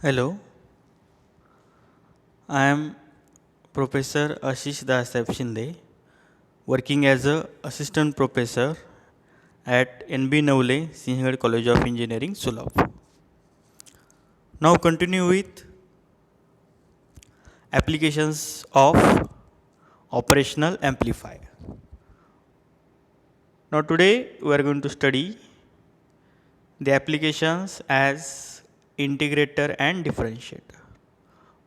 Hello, I am Professor Ashish Das Shinde, working as a assistant professor at NB Navle Sinhgad College of Engineering, Sulap. Now continue with applications of operational amplifier. Now today we are going to study the applications as integrator and differentiator.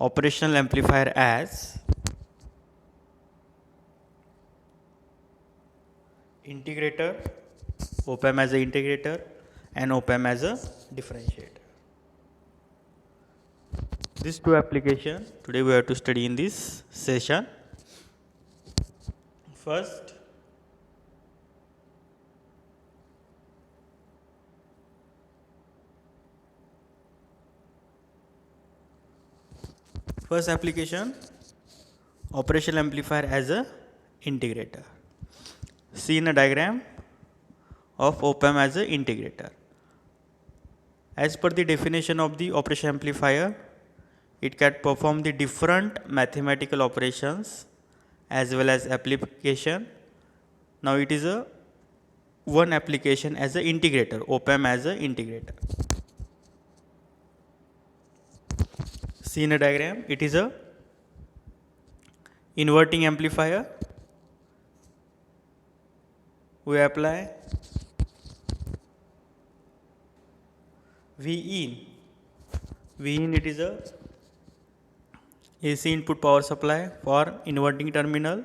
Operational amplifier as integrator, op-amp as a integrator and op-amp as a differentiator. These two applications today we have to study in this session. First application, operational amplifier as a integrator. See in a diagram of op-amp as a integrator. As per the definition of the operational amplifier, it can perform the different mathematical operations as well as application. Now it is a one application as an integrator, op-amp as an integrator. See in a diagram, it is a inverting amplifier. We apply V in it is a AC input power supply for inverting terminal.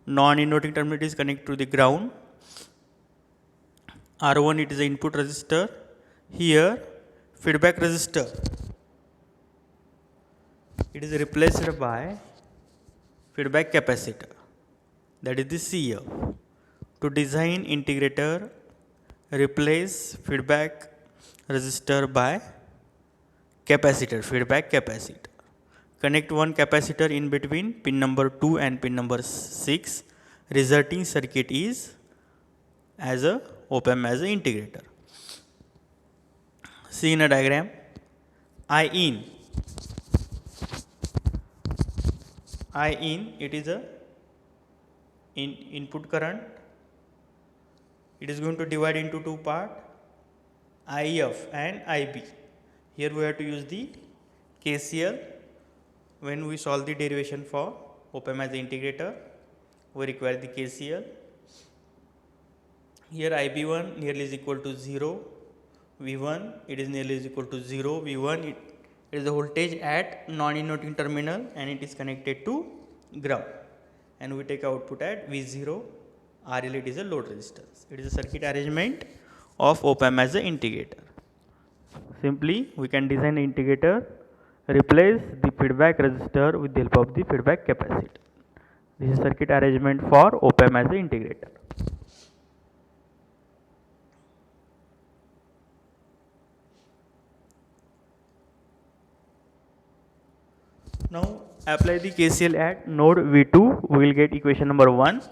Non-inverting terminal is connected to the ground. R1 it is the input resistor. Here feedback resistor, it is replaced by feedback capacitor, that is the CF. To design integrator, replace feedback resistor by capacitor, feedback capacitor. Connect one capacitor in between pin number 2 and pin number 6. Resulting circuit is as a op-amp as an integrator. See in a diagram, I in it is a input current. It is going to divide into two parts, IF and IB. Here we have to use the KCL. When we solve the derivation for op-amp as an integrator, we require the KCL. Here IB1 nearly is equal to 0, V1 it is nearly is equal to 0, V1 it is the voltage at non-inverting terminal and it is connected to ground, and we take output at V0, RL it is a load resistance. It is a circuit arrangement of op-amp as an integrator. Simply we can design an integrator, replace the feedback resistor with the help of the feedback capacitor. This is circuit arrangement for op-amp as an integrator. Now apply the KCL at node V2, we will get equation number 1.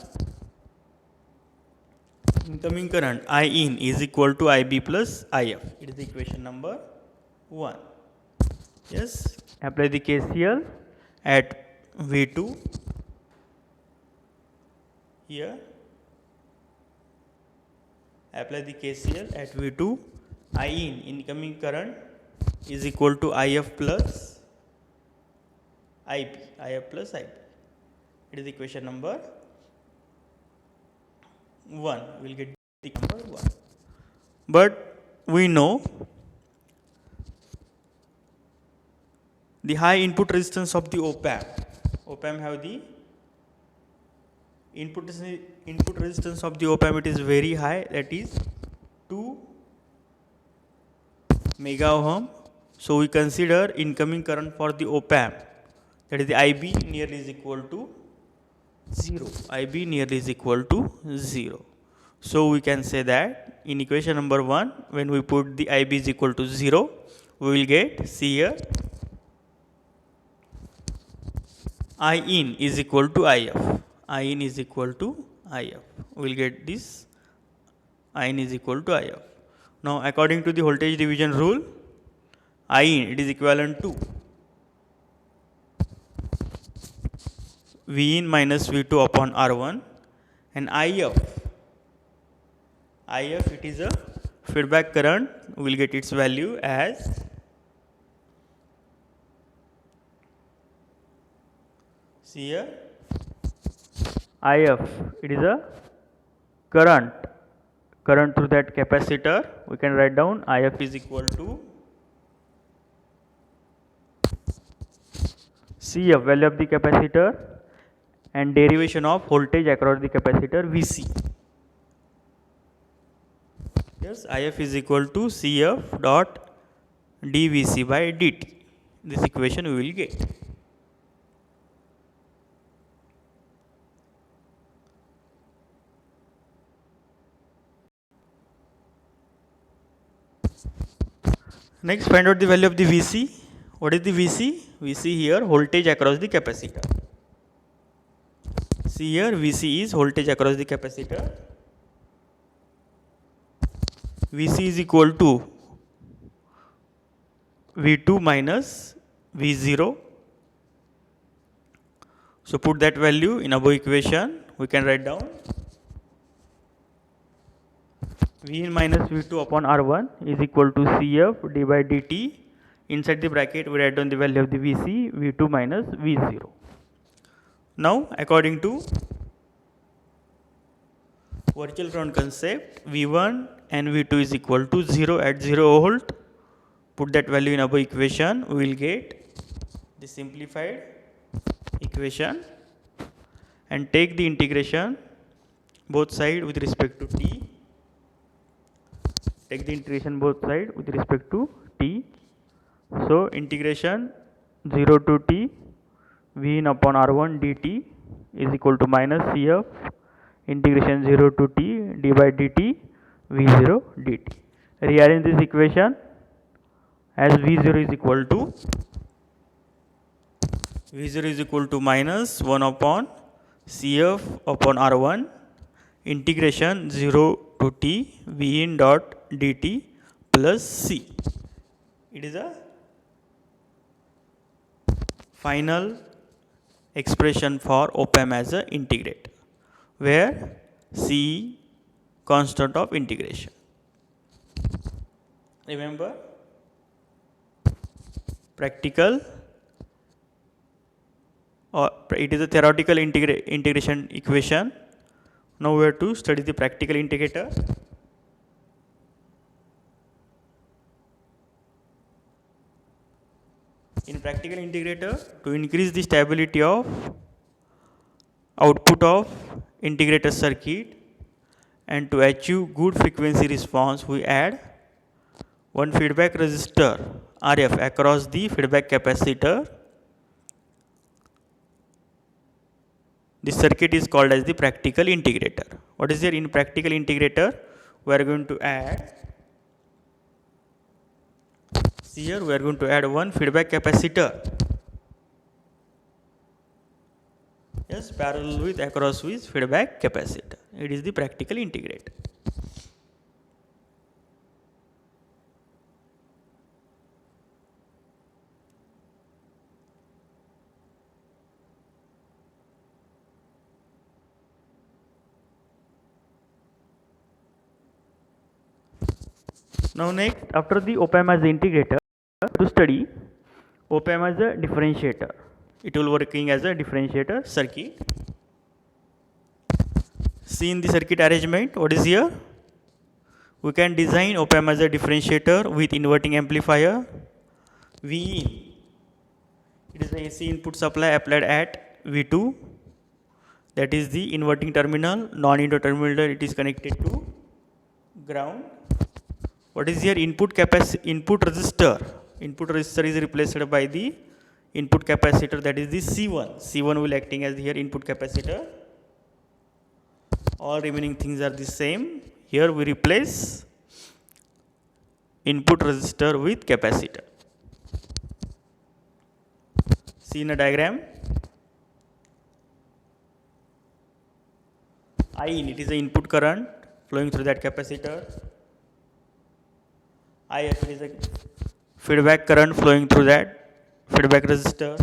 Incoming current I in is equal to IB plus IF. It is equation number 1. Yes, apply the KCL at V2 here. Apply the KCL at V2. I in incoming current is equal to IF plus IB. IF plus IB. It is equation number 1. We will get the number 1. But we know the high input resistance of the op-amp. Op-amp have the input resistance of the op-amp, it is very high, that is 2 mega ohm. So we consider incoming current for the op-amp, that is the IB nearly is equal to 0. IB nearly is equal to 0. So we can say that in equation number 1, when we put the IB is equal to 0, we will get, see here, I in is equal to IF. I in is equal to IF. We will get this I in is equal to IF. Now according to the voltage division rule, I in it is equivalent to V in minus V2 upon R1, and IF it is a feedback current, we will get its value as see here IF it is a current through that capacitor. We can write down IF is equal to CF, value of the capacitor, and derivation of voltage across the capacitor Vc. Yes, IF is equal to CF dot dVc by dt. This equation we will get. Next, find out the value of the Vc. What is the Vc? Vc here voltage across the capacitor. See here Vc is voltage across the capacitor. Vc is equal to V2 minus V0. So put that value in above equation. We can write down V in minus V2 upon R1 is equal to CF d by dt. Inside the bracket we write down the value of the Vc, V2 minus V0. Now according to virtual ground concept, V1 and V2 is equal to 0 at 0 volt. Put that value in above equation, we will get the simplified equation and take the integration both side with respect to t. Take the integration both side with respect to t. So integration 0 to t V in upon R1 dt is equal to minus CF integration 0 to t d by dt V0 dt. Rearrange this equation as V0 is equal to minus 1 upon CF upon R1 integration 0 to t V in dot dt plus C. It is a final expression for op-amp as a integrator, where C constant of integration. Remember, practical or it is a theoretical integration equation. Now we have to study the practical integrator. In practical integrator, to increase the stability of output of integrator circuit and to achieve good frequency response, we add one feedback resistor RF across the feedback capacitor. This circuit is called as the practical integrator. What is there in practical integrator? We are going to add, see here we are going to add one feedback capacitor, yes, parallel with across with feedback capacitor. It is the practical integrator. Now next, after the op-amp as the integrator, to study op-amp as a differentiator. It will working as a differentiator circuit. See in the circuit arrangement, what is here? We can design op-amp as a differentiator with inverting amplifier. V it is the AC input supply applied at V2, that is the inverting terminal. Non-inverting terminal it is connected to ground. What is here? Input resistor. Input resistor is replaced by the input capacitor, that is the C1. C1 will acting as here input capacitor. All remaining things are the same. Here we replace input resistor with capacitor. See in a diagram, I in it is the input current flowing through that capacitor. IF is a feedback current flowing through that feedback resistor.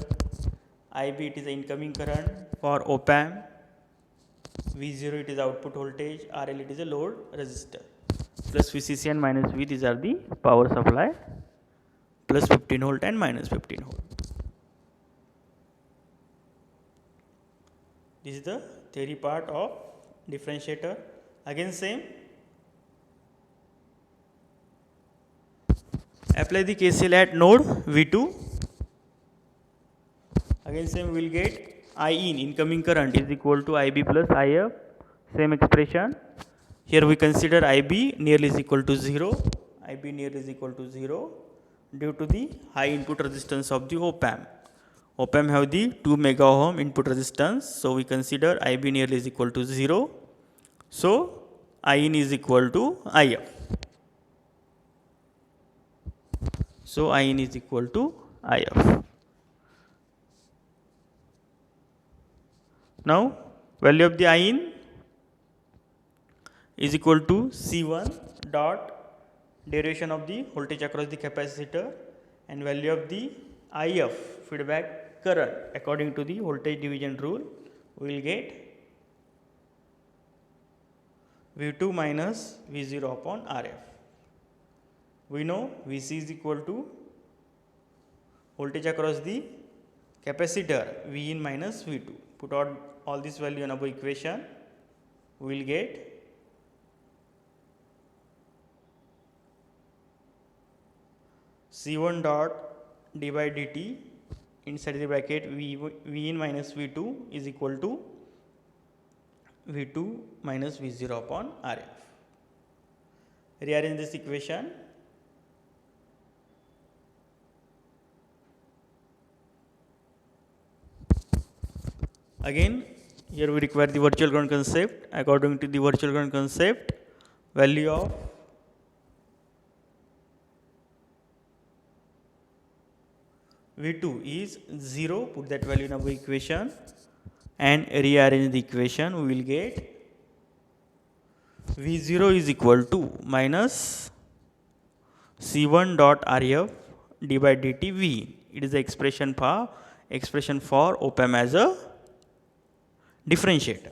IB, it is the incoming current for op amp. V0, it is output voltage. RL, it is a load resistor. Plus VCC and minus V, these are the power supply, plus 15 volt and minus 15 volt. This is the theory part of differentiator. Again same, apply the KCL at node V2. Again same, we will get I in incoming current is equal to IB plus IF, same expression. Here we consider IB nearly is equal to 0, IB nearly is equal to 0 due to the high input resistance of the op amp. Op amp have the 2 mega ohm input resistance, so we consider IB nearly is equal to 0. So I in is equal to IF. So I in is equal to IF. Now value of the I in is equal to C1 dot derivation of the voltage across the capacitor and value of the IF feedback current according to the voltage division rule. We will get V2 minus V0 upon RF. We know Vc is equal to voltage across the capacitor V in minus V2. Put out all this value in above equation, we will get C1 dot d by dt inside the bracket V in minus V2 is equal to V2 minus V0 upon RF. Rearrange this equation. Again, here we require the virtual ground concept. According to the virtual ground concept, value of V2 is 0, put that value in our equation and rearrange the equation. We will get V0 is equal to minus C1 dot RF d by dt V. It is the expression for op amp as a differentiator.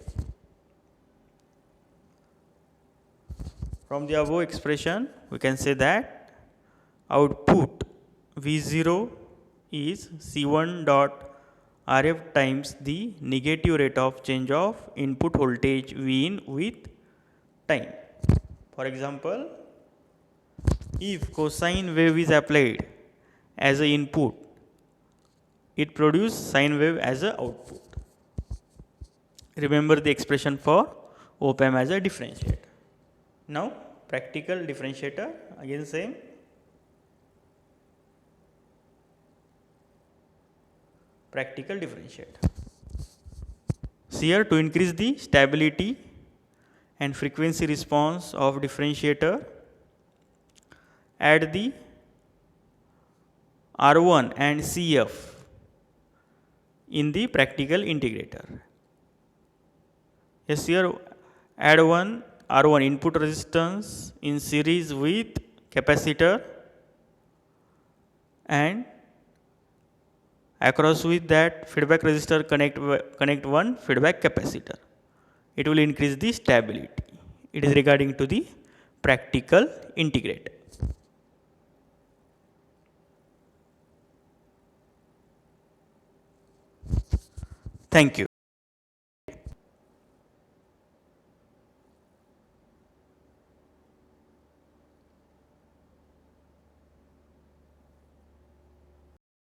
From the above expression, we can say that output V0 is C1 dot RF times the negative rate of change of input voltage V in with time. For example, if cosine wave is applied as an input, it produces sine wave as an output. Remember the expression for op amp as a differentiator. Now practical differentiator, again same. Practical differentiator. See here, to increase the stability and frequency response of differentiator, add the R1 and CF in the practical integrator. Yes, here add one R1 input resistance in series with capacitor and across with that feedback resistor connect one feedback capacitor. It will increase the stability. It is regarding to the practical integrator. Thank you.